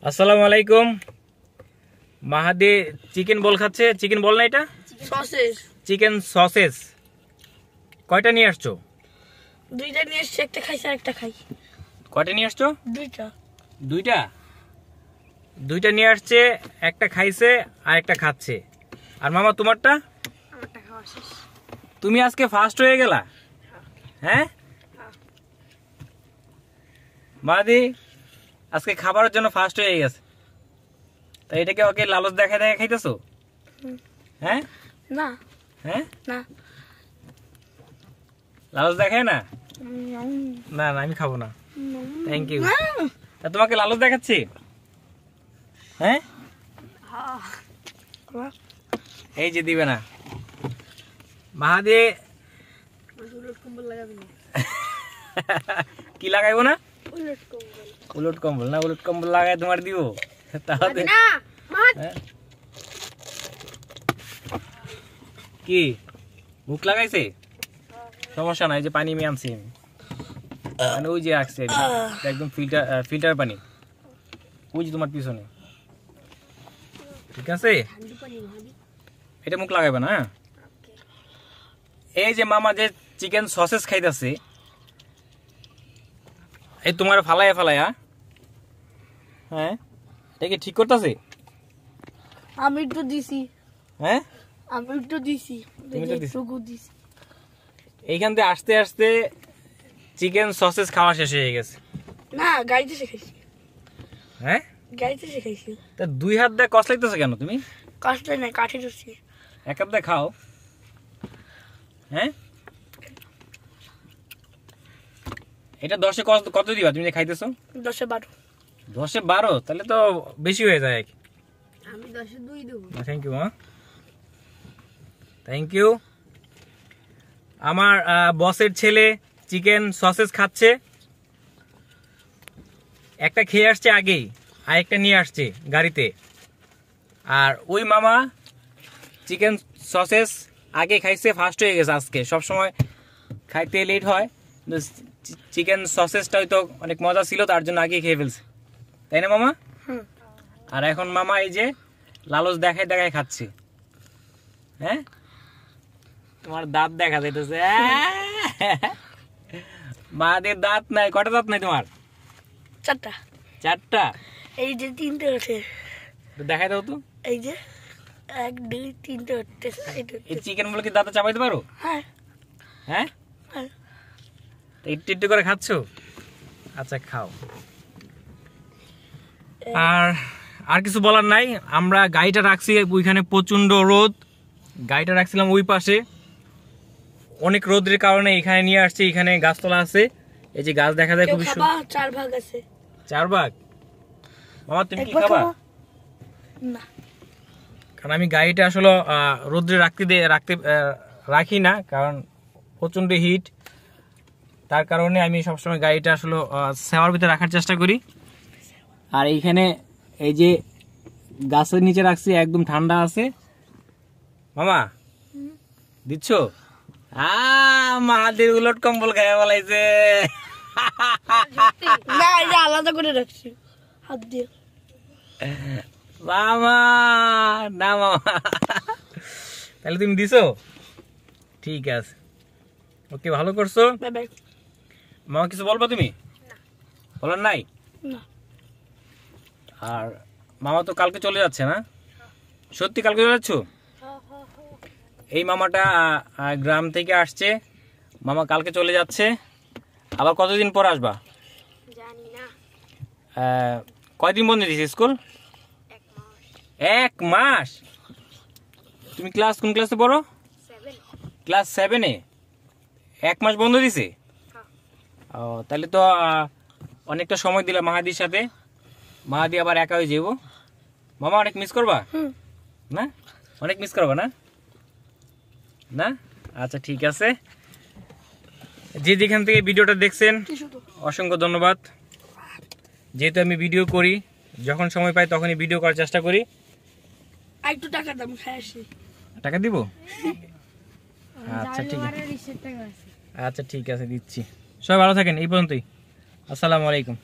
আসসালামু আলাইকুম। মাহাদি চিকেন বল খাচ্ছে। চিকেন বল না, এটা সসেজ, চিকেন সসেজ। কয়টা নিয়ে আসছো? দুইটা নিয়ে এসছি, একটা খাইছি আর একটা খাই। কয়টা নিয়ে আসছো? দুইটা। দুইটা দুইটা নিয়ে আসছে, একটা খাইছে আর একটা খাচ্ছে। আর মামা তোমারটা? আমারটা খাওয়া শেষ। তুমি আজকে ফার্স্ট হয়ে গেলা। হ্যাঁ মাহাদি আজকে খাবারের জন্য ফার্স্ট হয়ে গেছে। তা এটাকে ওকে লালচ দেখায় দেখায় খাইতেছো? হ্যাঁ না হ্যাঁ না লালচ দেখায় না? না না আমি খাবো না, থ্যাংক ইউ। তোমাকে লালচ দেখাচ্ছি? হ্যাঁ এই যে দিবে না মাহাদি। কি লাগাইবো না? উলট কম্বল না, উলট কম্বল লাগাই তোমার দিব তাহলে। হ্যাঁ? কি মুখ লাগাইছে? সমস্যা নাই, যে পানি আমি আনছি, মানে ওই যে আসছে একদম ফিল্টার পানি, ওই যে তোমার পিছনে। ঠিক আছে, এটা মুখ লাগাইবে না। এই যে মামা যে চিকেন সসেস খাইতেছে, এই তোমার ফালাইয়া ফালাইয়া, হ্যাঁ এটা কি ঠিক করতেছে? আমি একটু দিছি। হ্যাঁ আমি একটু দিছি, তুমি তো দিছো। দিছি। এইখান থেকে আস্তে আস্তে চিকেন সসেস খাওয়া শেষ হয়ে গেছে। না, গাড়িতে শেখাইছি। হ্যাঁ গাড়িতে শেখাইছি। তা দুই হাত দিয়ে কষ্ট লাগতেছে কেন? তুমি কষ্ট নাই, কাঠে ধরছি। এক হাত দিয়ে খাও। হ্যাঁ এটা 10-এ কত দিবা তুমি যে খাইতেছো? 10-12। 10-এ 12? তাহলে তো বেশি হয়ে যায়। আমি 10-এ 2 দেবো। থ্যাংক ইউ মা, থ্যাংক ইউ। আমার বসের ছেলে চিকেন সসেস খাচ্ছে, একটা খেয়ে আসছে আগেই, আর একটা নিয়ে আসছে গাড়িতে। আর ওই মামা চিকেন সসেস আগে খাইছে, ফার্স্ট হয়ে গেছে আজকে। সবসময় খাইতে লেট হয়, চিকেন সসেসটা হয়তো অনেক মজা ছিল, তার জন্য আগে খেয়ে ফেলছে, তাই না মামা? আর এখন মামা এই যে লালচ দেখায় দেখায় খাচ্ছে। হ্যাঁ তোমার দাঁত দেখা যাইতেছে। মাদের দাঁত নাই। কটা দাঁত নাই তোমার? 4টা। 4টা? এই যে 3টে আছে, দেখাই দাও তো। এই যে 1 2 3টে হচ্ছে। এই চিকেন গুলো কি দাঁতে চাপাইতে পারো? হ্যাঁ হ্যাঁ হ্যাঁ। একটু একটু করে খাচ্ছো? আচ্ছা খাও। আর কিছু বলার নাই। আমরা গাড়িটা রাখছি ওইখানে, প্রচন্ড রোদ। গাড়িটা রাখছিলাম ওই পাশে, অনেক রোদের কারণে এখানে নিয়ে আসছি। এখানে গাছতলা আছে, এই যে গাছ দেখা যায় খুব সুন্দর। 4 ভাগ আছে। 4 ভাগ? মামা তুমি কি খাবা? না, কারণ আমি গাড়িটা আসলে রোদ্রে রাখি না, কারণ প্রচন্ড হিট। তার কারণে আমি সবসময় গাড়িটা আসলে সেওয়ার ভিতরে রাখার চেষ্টা করি। আর এইখানে এই যে গাছের নিচে রাখছি, একদম ঠান্ডা আছে। মামা দিচ্ছ? মাহাদির উলট কম্বল গায়ে বলাইছে। না, এটা আলাদা করে রাখছি হাত দিয়ে। মামা না মামা, তাহলে তুমি দিছো? ঠিক আছে, ওকে, ভালো করছো। Bye bye. মামা কিছু বলবো তুমি? বলার নাই? না। আর মামা তো কালকে চলে যাচ্ছে না? সত্যি কালকে চলে যাচ্ছ? এই মামাটা গ্রাম থেকে আসছে, মামা কালকে চলে যাচ্ছে। আবার কতদিন পর আসবা? জানি না। কয়দিন বন্ধ দিয়েছে স্কুল? 1 মাস? তুমি কোন ক্লাসে পড়ো? 7। ক্লাস 7-এ 1 মাস বন্ধ দিছে? ও তাহলে তো অনেকটা সময় দিলা মাহাদির সাথে। মাহাদি আবার একা হয়ে যাবো। মামা অনেক মিস করবা না? অনেক মিস করবা না? না? আচ্ছা ঠিক আছে। যে যেখান থেকে ভিডিওটা দেখছেন অসংখ্য ধন্যবাদ। যেহেতু আমি ভিডিও করি, যখন সময় পাই তখনই ভিডিও করার চেষ্টা করি। একটু টাকা দাম খাই আসি। টাকা দিব? আচ্ছা ঠিক আছে, আচ্ছা ঠিক আছে দিচ্ছি। সবাই ভালো থাকেন। এই পর্যন্তই। আসসালামু আলাইকুম।